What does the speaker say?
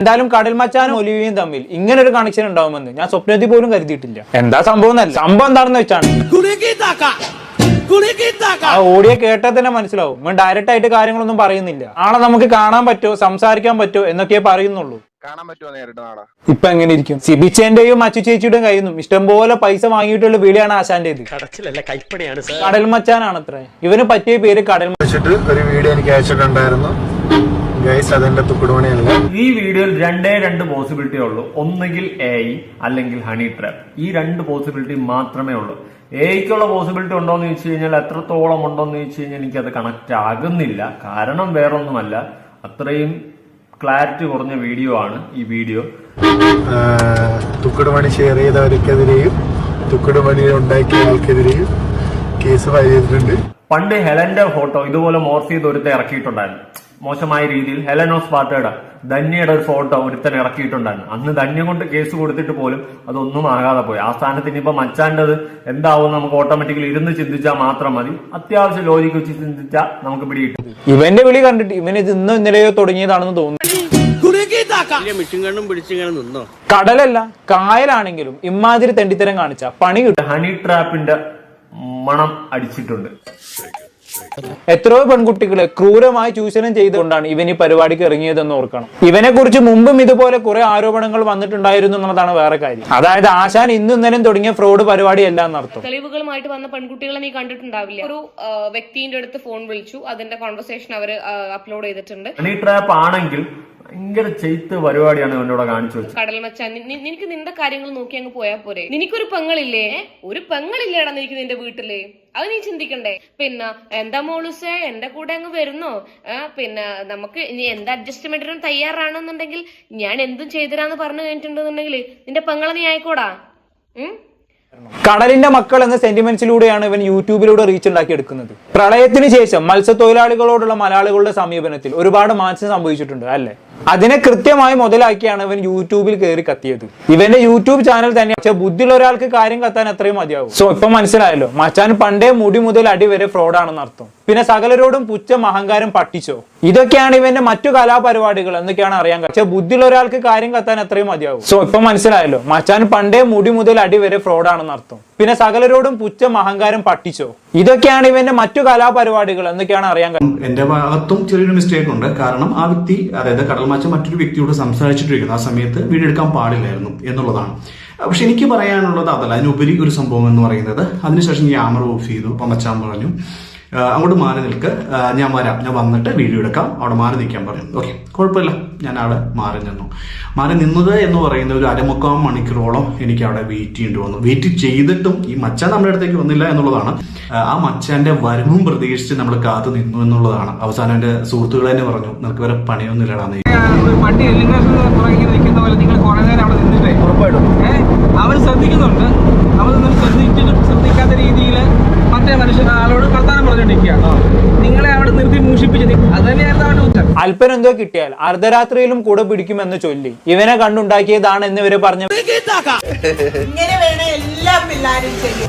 എന്തായാലും കടൽ മച്ചാനും ഒലിവിയും തമ്മിൽ ഇങ്ങനെ ഒരു കണക്ഷൻ ഉണ്ടാവുമെന്ന് ഞാൻ സ്വപ്നത്തിൽ പോലും കരുതിയിട്ടില്ല. എന്താ സംഭവം എന്നല്ല, സംഭവം എന്താണെന്ന് വെച്ചാണ് ആ ഓഡിയോ കേട്ടാൽ തന്നെ മനസ്സിലാവും. ഇവൻ ഡയറക്റ്റ് ആയിട്ട് കാര്യങ്ങളൊന്നും പറയുന്നില്ല. നാളെ നമുക്ക് കാണാൻ പറ്റുമോ, സംസാരിക്കാൻ പറ്റുമോ എന്നൊക്കെ പറയുന്നുള്ളൂ. ഇപ്പൊ എങ്ങനെ ഇരിക്കും? സിബിച്ചേന്റെയും അച്ചു ചേച്ചിയുടെയും കയ്യിൽ നിന്നും ഇഷ്ടംപോലെ പൈസ വാങ്ങിയിട്ടുള്ള വിളിയാണ് ആശാന്റേത്. കടൽ മച്ചാനാണ് അത്ര. ഇവന് പറ്റിയ പേര് കടൽ വെച്ചിട്ട് ഒരു വീഡിയോ എനിക്ക് അയച്ചിട്ടുണ്ടായിരുന്നു. ഈ വീഡിയോയിൽ രണ്ട് പോസിബിലിറ്റി ഉള്ളൂ. ഒന്നുകിൽ AI അല്ലെങ്കിൽ ഹണി ട്രാപ്പ്. ഈ രണ്ട് പോസിബിലിറ്റി മാത്രമേ ഉള്ളൂ. എയ്ക്കുള്ള പോസിബിലിറ്റി ഉണ്ടോന്ന് ചോദിച്ചു കഴിഞ്ഞാൽ എത്രത്തോളം ഉണ്ടോന്ന് ചോദിച്ചു കഴിഞ്ഞാൽ എനിക്കത് കണക്ട് ആകുന്നില്ല. കാരണം വേറൊന്നുമല്ല, അത്രയും ക്ലാരിറ്റി കുറഞ്ഞ വീഡിയോ ആണ് ഈ വീഡിയോ. തുക്കട് പണി ഷെയർ ചെയ്തവർക്കെതിരെയും തുക്കട് പണി ഉണ്ടാക്കിയ ആൾക്കെതിരെയും കേസ് ഫയൽ ചെയ്തിട്ടുണ്ട്. പണ്ട് ഹെലന്റെ ഫോട്ടോ ഇതുപോലെ മോർഫ് ചെയ്ത് ഒരുത്തൻ ഇറക്കിയിട്ടുണ്ടായിരുന്നു. മോശമായ രീതിയിൽ ഹെലനോസ് പാർട്ടയുടെ ധന്യയുടെ ഒരു ഫോട്ടോ ഒരുത്തൻ ഇറക്കിയിട്ടുണ്ടായിരുന്നു. അന്ന് ധന്യ കൊണ്ട് കേസ് കൊടുത്തിട്ട് പോലും അതൊന്നും ആകാതെ പോയി. ആ സ്ഥാനത്ത് ഇനിയിപ്പോ മച്ചാൻ്റെത് എന്താവും നമുക്ക് ഓട്ടോമാറ്റിക്കലി ഇരുന്ന് ചിന്തിച്ചാൽ മാത്രം മതി. അത്യാവശ്യം ലോജിക്ക് വെച്ച് ചിന്തിച്ചാൽ നമുക്ക് പിടികിട്ടും. ഇവന്റെ വിളി കണ്ടിട്ട് ഇവന് ഇത് ഇന്നോ ഇന്നലെയോ തുടങ്ങിയതാണെന്ന് തോന്നുന്നു. കടലല്ല കായലാണെങ്കിലും ഇമാതിരി തെണ്ടിത്തരം കാണിച്ച പണി കിട്ടും. ഹണി ട്രാപ്പിന്റെ മണം അടിച്ചിട്ടുണ്ട്. എത്രയോ പെൺകുട്ടികളെ ക്രൂരമായി ചൂഷണം ചെയ്തുകൊണ്ടാണ് ഇവൻ ഈ പരിപാടിക്ക് ഇറങ്ങിയതെന്ന് ഓർക്കണം. ഇവനെ കുറിച്ച് മുമ്പും ഇതുപോലെ കുറെ ആരോപണങ്ങൾ വന്നിട്ടുണ്ടായിരുന്നു എന്നുള്ളതാണ് വേറെ കാര്യം. അതായത് ആശാൻ ഇന്നും ഇന്നലെയും തുടങ്ങിയ ഫ്രോഡ് പരിപാടി അല്ല എന്നർത്ഥം. തെളിവുകളുമായിട്ട് വന്ന പെൺകുട്ടികളെ നീ കണ്ടിട്ടുണ്ടാവില്ല. ഒരു വ്യക്തിന്റെ അടുത്ത് ഫോൺ വിളിച്ചു, അതിന്റെ കോൺവെർസേഷൻ അവർ അപ്ലോഡ് ചെയ്തിട്ടുണ്ട്. ഹണി ട്രാപ്പ് ആണെങ്കിൽ ഭയങ്കര ചെയ്ത്ത് പരിപാടിയാണ് എന്നോട് കാണിച്ചു വെച്ചത്. കടൽ മച്ചാൻ, നിനക്ക് നിന്റെ കാര്യങ്ങൾ നോക്കി അങ്ങ് പോയാ പോരെ? നിനക്കൊരു പെങ്ങളില്ലേ? ഒരു പെങ്ങളില്ലേടാ നിനക്ക് നിന്റെ വീട്ടില്? അത് നീ ചിന്തിക്കണ്ടേ? പിന്നെ എന്താ മോളുസേ, എന്റെ കൂടെ അങ്ങ് വരുന്നോ? പിന്നെ നമുക്ക് ഇനി എന്ത് അഡ്ജസ്റ്റ്മെന്റിനും തയ്യാറാണെന്നുണ്ടെങ്കിൽ ഞാൻ എന്തും ചെയ്തരാന്ന് പറഞ്ഞു കഴിഞ്ഞിട്ടുണ്ടെന്നുണ്ടെങ്കിൽ നിന്റെ പെങ്ങളെ നീ ആയിക്കോടാ. കടലിന്റെ മക്കൾ എന്ന സെന്റിമെന്റ്സിലൂടെയാണ് ഇവൻ യൂട്യൂബിലൂടെ റീച്ച് ഉണ്ടാക്കി എടുക്കുന്നത്. പ്രളയത്തിന് ശേഷം മത്സ്യത്തൊഴിലാളികളോടുള്ള മലയാളികളുടെ സമീപനത്തിൽ ഒരുപാട് മാറ്റം സംഭവിച്ചിട്ടുണ്ട് അല്ലെ? അതിനെ കൃത്യമായി മുതലാക്കിയാണ് ഇവൻ യൂട്യൂബിൽ കയറി കത്തിയത്. ഇവന്റെ യൂട്യൂബ് ചാനൽ തന്നെ. പക്ഷെ ബുദ്ധിയുള്ള ഒരാൾക്ക് കാര്യം കത്താൻ അത്രയും മതിയാവും. സോ ഇപ്പൊ മനസ്സിലായല്ലോ, മച്ചാൻ പണ്ടേ മുടി മുതൽ അടി വരെ ഫ്രോഡാണെന്ന് അർത്ഥം. പിന്നെ സകലരോടും പുച്ഛം അഹങ്കാരം പട്ടിച്ചോ, ഇതൊക്കെയാണ് ഇവന്റെ മറ്റു കലാപരിപാടികൾ എന്നൊക്കെയാണ് അറിയാൻ. പക്ഷെ ബുദ്ധിയുള്ള ഒരാൾക്ക് കാര്യം കത്താൻ അത്രയും മതിയാവും. സോ ഇപ്പൊ മനസ്സിലായല്ലോ, മച്ചാൻ പണ്ടേ മുടി മുതൽ അടി വരെ ഫ്രോഡാണെന്ന് അർത്ഥം. പിന്നെ സകലരോടും പുച്ഛം അഹങ്കാരം പട്ടിച്ചോ, ഇതൊക്കെയാണ് ഇവന്റെ മറ്റു കലാപരിപാടികൾ എന്നൊക്കെയാണ് അറിയാൻ. എന്റെ ഭാഗത്തും ചെറിയൊരു മിസ്റ്റേക്ക് ഉണ്ട്. കാരണം ആ വ്യക്തി, അതായത് കടൽ മച്ചാൻ മറ്റൊരു വ്യക്തിയോട് സംസാരിച്ചിട്ടിരിക്കുന്നു. ആ സമയത്ത് വീഡിയോ എടുക്കാൻ പാടില്ലായിരുന്നു എന്നുള്ളതാണ്. പക്ഷെ എനിക്ക് പറയാനുള്ളത് അതല്ല, അതിനുപരി ഒരു സംഭവം എന്ന് പറയുന്നത്, അതിനുശേഷം ക്യാമറ ഓഫ് ചെയ്തു. അപ്പം മച്ചാൻ പറഞ്ഞു അങ്ങോട്ട് മാറി നിൽക്ക്, ഞാൻ വരാം, ഞാൻ വന്നിട്ട് വീഡിയോ എടുക്കാം, അവിടെ മാറി നിൽക്കാൻ പറഞ്ഞു. ഓക്കെ, കുഴപ്പമില്ല, ഞാൻ അവിടെ മാറി നിന്നു. മാറി നിന്നത് എന്ന് പറയുന്നത് ഒരു 1/4 മണിക്കൂറോളം എനിക്ക് അവിടെ വെയിറ്റ് ചെയ്യേണ്ടി വന്നു. വെയിറ്റ് ചെയ്തിട്ടും ഈ മച്ചാൻ നമ്മുടെ അടുത്തേക്ക് വന്നില്ല എന്നുള്ളതാണ്. ആ മച്ചാന്റെ വരവും പ്രതീക്ഷിച്ച് നമ്മൾ കാത്തു നിന്നു എന്നുള്ളതാണ്. അവസാനം എന്റെ സുഹൃത്തുക്കൾ തന്നെ പറഞ്ഞു, നിനക്ക് വരെ പണിയൊന്നും ഇല്ലടാന്ന്. അവർ ശ്രദ്ധിക്കുന്നുണ്ട്. അവർ ശ്രദ്ധിക്കാത്ത രീതിയിൽ മറ്റേ മനുഷ്യൻ ആളോട് വർത്താനം പറഞ്ഞുകൊണ്ടിരിക്കുകയാണ്. നിങ്ങളെ അവിടെ നിർത്തി മൂഷിപ്പിച്ച് അത് തന്നെയായിരുന്നു അവന്റെ ഉത്തരം. അല്പൻ എന്തോ കിട്ടിയാൽ അർദ്ധരാത്രിയിലും കൂടെ പിടിക്കുമെന്ന് ചൊല്ലി ഇവനെ കണ്ടുണ്ടാക്കിയതാണ് എന്നിവരെ പറഞ്ഞു. ഇങ്ങനെ വേണം എല്ലാ പിള്ളേരും ചെയ്യും.